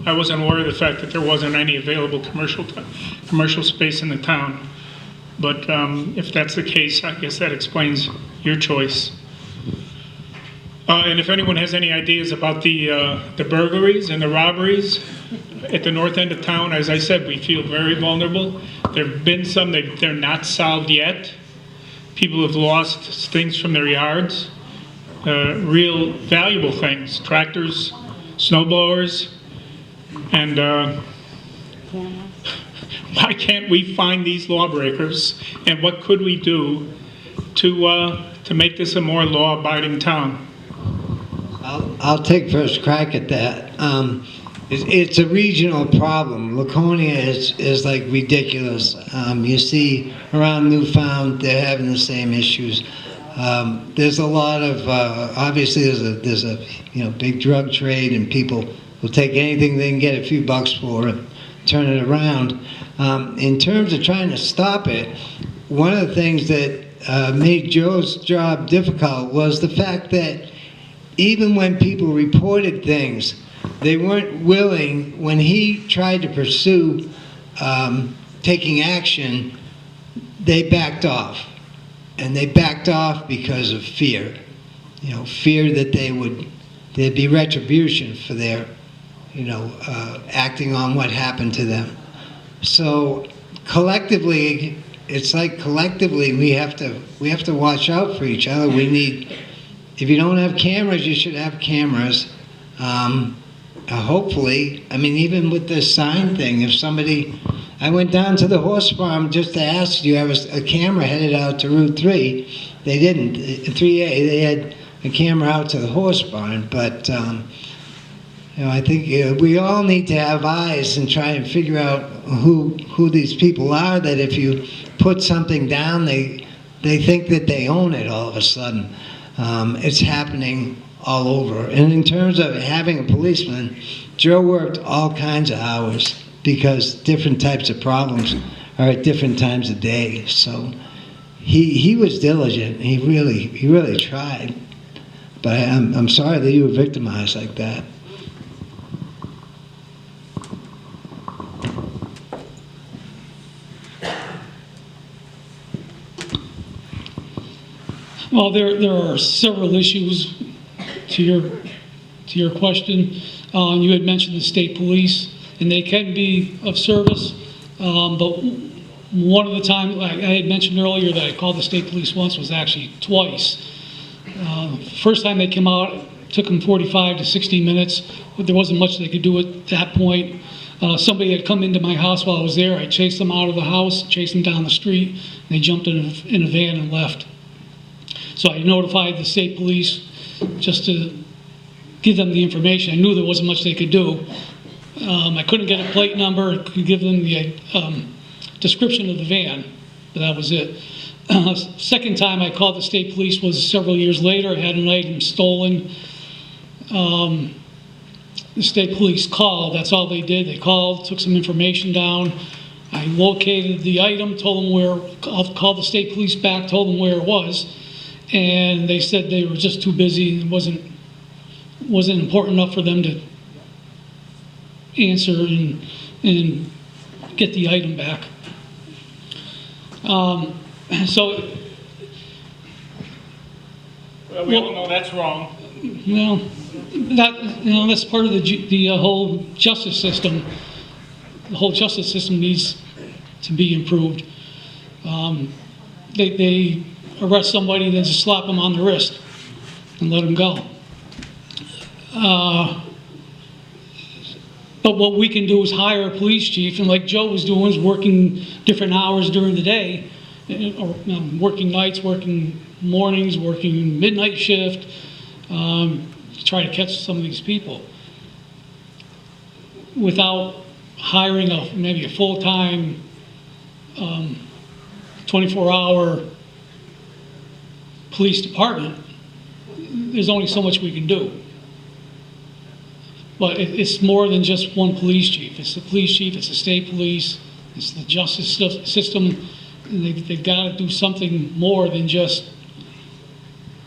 I wasn't aware of the fact that there wasn't any available commercial space in the town. But if that's the case, I guess that explains your choice. And if anyone has any ideas about the burglaries and the robberies at the north end of town, as I said, we feel very vulnerable. There have been some, they're not solved yet. People have lost things from their yards, real valuable things, tractors, snow blowers, and why can't we find these lawbreakers, and what could we do to make this a more law-abiding town? I'll take first crack at that. It's a regional problem. Laconia is like ridiculous. You see around Newfound, they're having the same issues. There's a lot of obviously there's a big drug trade, and people will take anything they can get a few bucks for and turn it around. In terms of trying to stop it, one of the things that made Joe's job difficult was the fact that even when people reported things, they weren't willing, when he tried to pursue taking action, they backed off. And they backed off because of fear. Fear that there'd be retribution for their, acting on what happened to them. So collectively, it's like collectively we have to watch out for each other. We need, if you don't have cameras, you should have cameras. Hopefully, I mean, even with this sign thing, if somebody, I went down to the horse farm just to ask, do you have a camera headed out to Route 3? They didn't. 3A, they had a camera out to the horse barn, but I think we all need to have eyes and try and figure out who these people are, that if you put something down, they think that they own it all of a sudden. It's happening all over. And in terms of having a policeman, Joe worked all kinds of hours because different types of problems are at different times of day. So he was diligent. He really tried. But I'm sorry that you were victimized like that. Well, there are several issues to your question. You had mentioned the state police, and they can be of service. But one of the time, I had mentioned earlier that I called the state police once, was actually twice. First time they came out, it took them 45 to 60 minutes, but there wasn't much they could do at that point. Somebody had come into my house while I was there. I chased them out of the house, chased them down the street, and they jumped in a van and left. So I notified the state police just to give them the information. I knew there wasn't much they could do. I couldn't get a plate number. I could give them the description of the van, but that was it. Second time I called the state police was several years later. I had an item stolen. The state police called. That's all they did. They called, took some information down. I located the item, told them where, called the state police back, told them where it was. And they said they were just too busy. It wasn't important enough for them to answer and get the item back. So, Well, we all know that's wrong. well, that's part of the whole justice system. The whole justice system needs to be improved. They arrest somebody and then just slap them on the wrist and let them go. But what we can do is hire a police chief, and like Joe was doing, is working different hours during the day, or working nights, working mornings, working midnight shift, to try to catch some of these people without hiring maybe a full-time 24-hour police department. There's only so much we can do. But it's more than just one police chief. It's the police chief, it's the state police, it's the justice system. They've got to do something more than just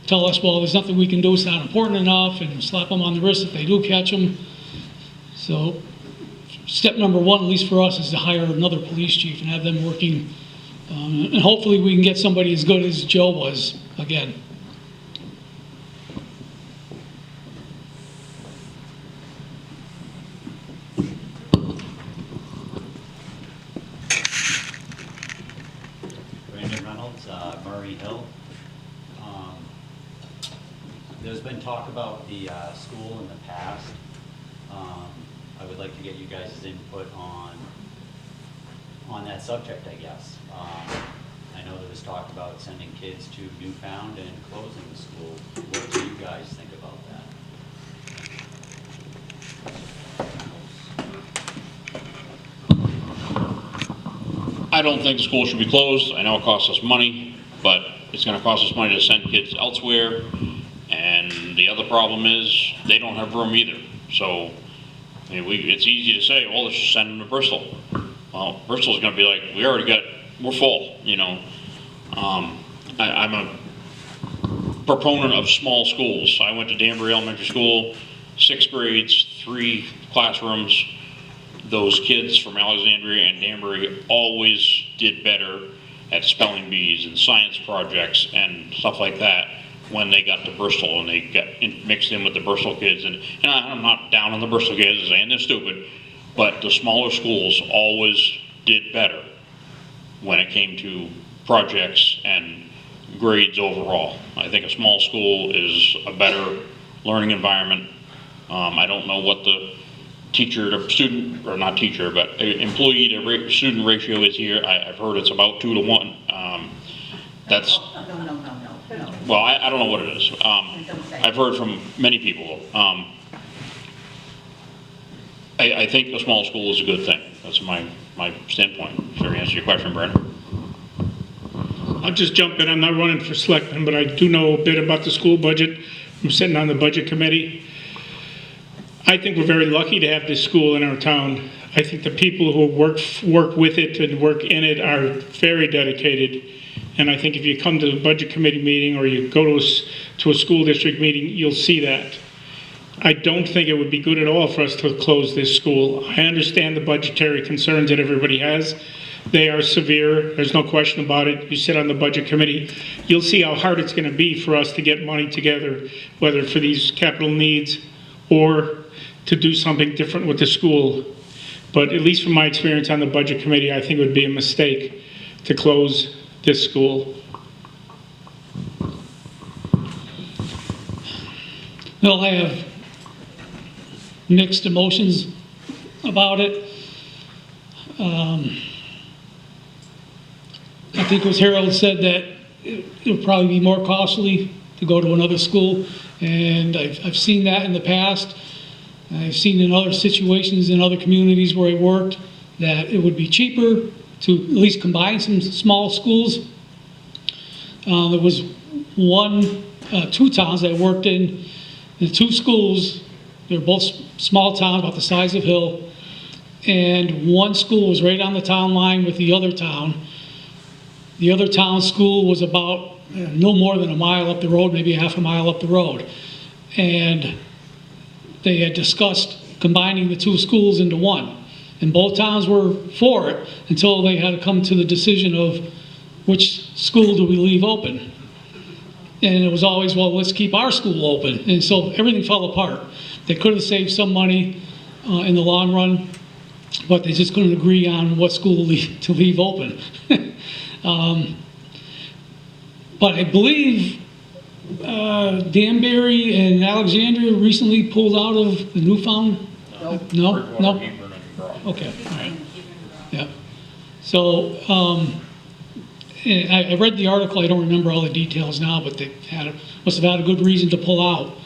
tell us, well, there's nothing we can do, it's not important enough, and slap them on the wrist if they do catch them. So step number one, at least for us, is to hire another police chief and have them working. And hopefully we can get somebody as good as Joe was again. Brandon Reynolds, Murray Hill. There's been talk about the school in the past. I would like to get you guys' input on that subject, I guess. I know there was talk about sending kids to Newfound and closing the school. What do you guys think about that? I don't think the school should be closed. I know it costs us money, but it's gonna cost us money to send kids elsewhere. And the other problem is, they don't have room either. So, I mean, it's easy to say, well, let's just send them to Bristol. Well, Bristol's gonna be like, we're full, you know. I'm a proponent of small schools. I went to Danbury Elementary School, 6 grades, 3 classrooms. Those kids from Alexandria and Danbury always did better at spelling bees and science projects and stuff like that when they got to Bristol and they got mixed in with the Bristol kids. And I'm not down on the Bristol kids saying they're stupid, but the smaller schools always did better when it came to projects and grades overall. I think a small school is a better learning environment. I don't know what the teacher to student, or not teacher, but employee to student ratio is here. I've heard it's about 2 to 1. That's, No. well, I don't know what it is. I've heard from many people. I think a small school is a good thing. That's my standpoint. Sure, answer your question, Brandon. I'll just jump in. I'm not running for selectman, but I do know a bit about the school budget. I'm sitting on the budget committee. I think we're very lucky to have this school in our town. I think the people who work with it and work in it are very dedicated. And I think if you come to the budget committee meeting or you go to a school district meeting, you'll see that. I don't think it would be good at all for us to close this school. I understand the budgetary concerns that everybody has. They are severe, there's no question about it. You sit on the budget committee, you'll see how hard it's gonna be for us to get money together, whether for these capital needs or to do something different with the school. But at least from my experience on the budget committee, I think it would be a mistake to close this school. Well, I have mixed emotions about it. I think it was Harold said that it would probably be more costly to go to another school, and I've seen that in the past. I've seen in other situations in other communities where I worked that it would be cheaper to at least combine some small schools. There was two towns that I worked in, the 2 schools, they were both small towns about the size of Hill, and one school was right on the town line with the other town. The other town school was about no more than a mile up the road, maybe half a mile up the road. And they had discussed combining the 2 schools into one. And both towns were for it until they had to come to the decision of which school do we leave open. And it was always, well, let's keep our school open. And so everything fell apart. They could have saved some money in the long run, but they just couldn't agree on what school to leave open. But I believe Danbury and Alexandria recently pulled out of the Newfound? No? Okay. All right. Yeah. So, I read the article, I don't remember all the details now, but they must have had a good reason to pull out.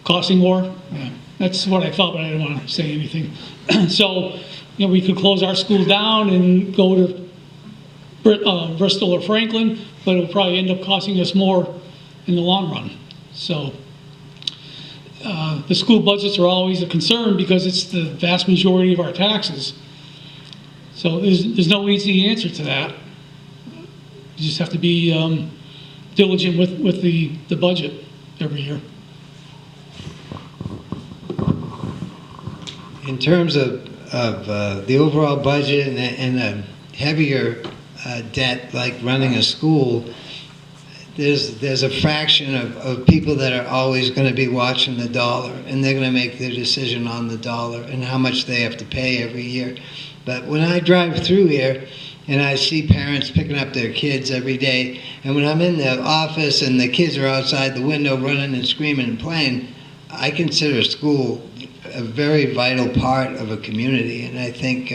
Costing more? Yeah. That's what I thought, but I didn't want to say anything. So, we could close our school down and go to Bristol or Franklin, but it'll probably end up costing us more in the long run. So, the school budgets are always a concern because it's the vast majority of our taxes. So there's no easy answer to that. You just have to be diligent with the budget every year. in terms of the overall budget and a heavier debt like running a school, there's a fraction of people that are always going to be watching the dollar, and they're going to make their decision on the dollar and how much they have to pay every year. But when I drive through here and I see parents picking up their kids every day, and when I'm in the office and the kids are outside the window running and screaming and playing, I consider school a very vital part of a community, and I think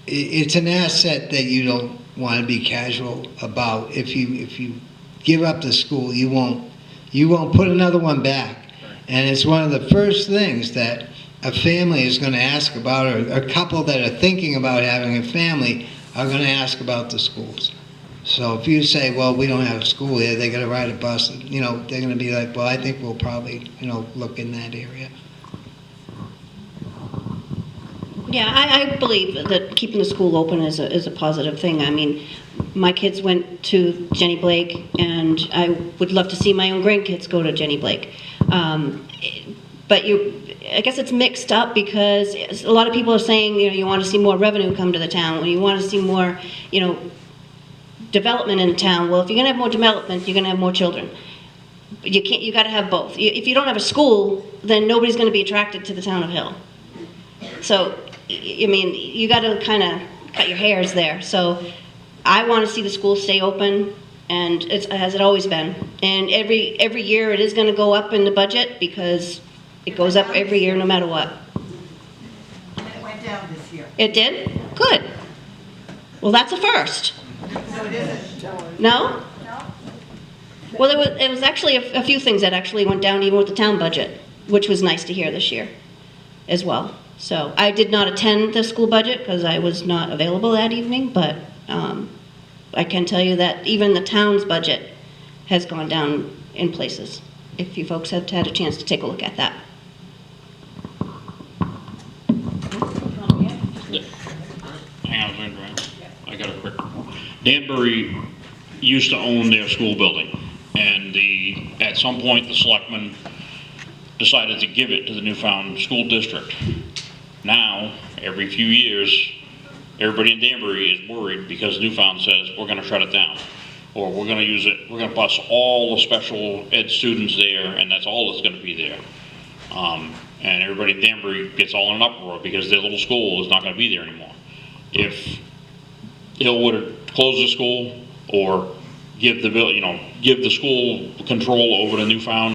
it's an asset that you don't want to be casual about. If you give up the school, you won't put another one back. And it's one of the first things that a family is going to ask about, or a couple that are thinking about having a family are going to ask about the schools. So if you say, well, we don't have a school here, they got to ride a bus, they're going to be like, well, I think we'll probably, look in that area. Yeah, I believe that keeping the school open is a positive thing. I mean, my kids went to Jenny Blake, and I would love to see my own grandkids go to Jenny Blake. But I guess it's mixed up because a lot of people are saying, you want to see more revenue come to the town, or you want to see more, development in the town. Well, if you're going to have more development, you're going to have more children. But you got to have both. If you don't have a school, then nobody's going to be attracted to the town of Hill. So, I mean, you got to kind of cut your hairs there. So I want to see the school stay open, and as it always been. And every year it is going to go up in the budget because it goes up every year no matter what. And it went down this year. It did? Good. Well, that's a first. So it isn't. No? No? Well, it was actually a few things that actually went down even with the town budget, which was nice to hear this year as well. So I did not attend the school budget because I was not available that evening, but I can tell you that even the town's budget has gone down in places, if you folks have had a chance to take a look at that. Hang on a second, Brian. I got it quick. Danbury used to own their school building, and at some point, the selectmen decided to give it to the Newfound School District. Now, every few years, everybody in Danbury is worried because Newfound says, we're gonna shut it down. Or we're gonna bus all the special ed students there, and that's all that's gonna be there. And everybody in Danbury gets all in an uproar because their little school is not gonna be there anymore. If Hill would have closed the school or give the school control over to Newfound